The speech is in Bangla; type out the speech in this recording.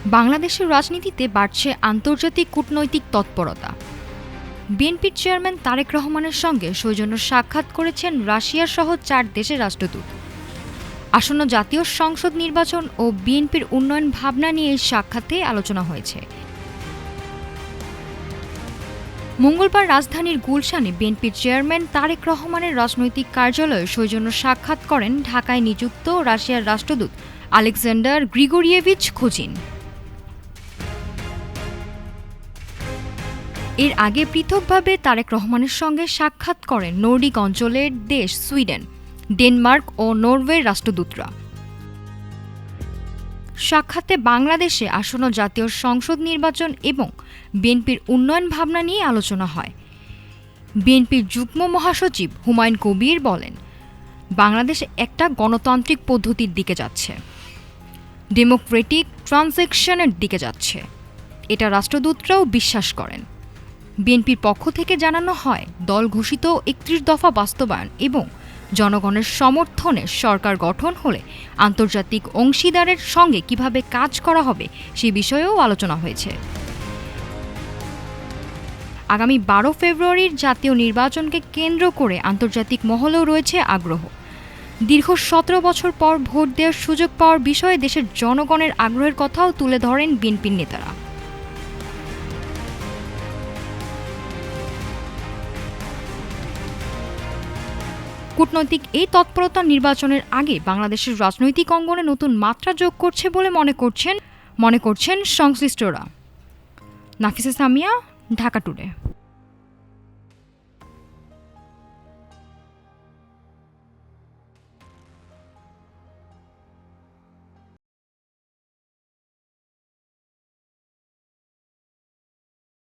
বাংলাদেশের রাজনীতিতে বাড়ছে আন্তর্জাতিক কূটনৈতিক তৎপরতা। বিএনপির চেয়ারম্যান তারেক রহমানের সঙ্গে সৌজন্য সাক্ষাৎ করেছেন রাশিয়ার সহ 4 দেশের রাষ্ট্রদূত। আসন্ন জাতীয় সংসদ নির্বাচন ও বিএনপির উন্নয়ন ভাবনা নিয়ে এই সাক্ষাতে আলোচনা হয়েছে। মঙ্গলবার রাজধানীর গুলশানে বিএনপির চেয়ারম্যান তারেক রহমানের রাজনৈতিক কার্যালয়ে সৌজন্য সাক্ষাৎ করেন ঢাকায় নিযুক্ত রাশিয়ার রাষ্ট্রদূত আলেকজান্ডার গ্রিগোরিয়েভিচ খুজিন। এর আগে পৃথকভাবে তারেক রহমানের সঙ্গে সাক্ষাৎ করেন নর্ডিক অঞ্চলের দেশ সুইডেন, ডেনমার্ক ও নরওয়ের রাষ্ট্রদূতরা। সাক্ষাতে বাংলাদেশে আসন্ন জাতীয় সংসদ নির্বাচন এবং বিএনপির উন্নয়ন ভাবনা নিয়ে আলোচনা হয়। বিএনপির যুগ্ম মহাসচিব হুমায়ুন কবির বলেন, বাংলাদেশ একটা গণতান্ত্রিক পদ্ধতির দিকে যাচ্ছে, ডেমোক্রেটিক ট্রানজিশনের দিকে যাচ্ছে। এটা রাষ্ট্রদূতরাও বিশ্বাস করেন। বিএনপির পক্ষ থেকে জানানো হয়, দল ঘোষিত 31 দফা বাস্তবায়ন এবং জনগণের সমর্থনে সরকার গঠন হলে আন্তর্জাতিক অংশীদারের সঙ্গে কিভাবে কাজ করা হবে সে বিষয়েও আলোচনা হয়েছে। আগামী 12 ফেব্রুয়ারির জাতীয় নির্বাচনকে কেন্দ্র করে আন্তর্জাতিক মহলেও রয়েছে আগ্রহ। দীর্ঘ 17 বছর পর ভোট দেওয়ার সুযোগ পাওয়ার বিষয়ে দেশের জনগণের আগ্রহের কথাও তুলে ধরেন বিএনপির নেতারা। কূটনৈতিক এই তৎপরতা নির্বাচনের আগে বাংলাদেশের রাজনৈতিক অঙ্গনে নতুন মাত্রা যোগ করছে বলে মনে করছেন সংশ্লিষ্টরা। নাফিসা সামিয়া, ঢাকা টুডে।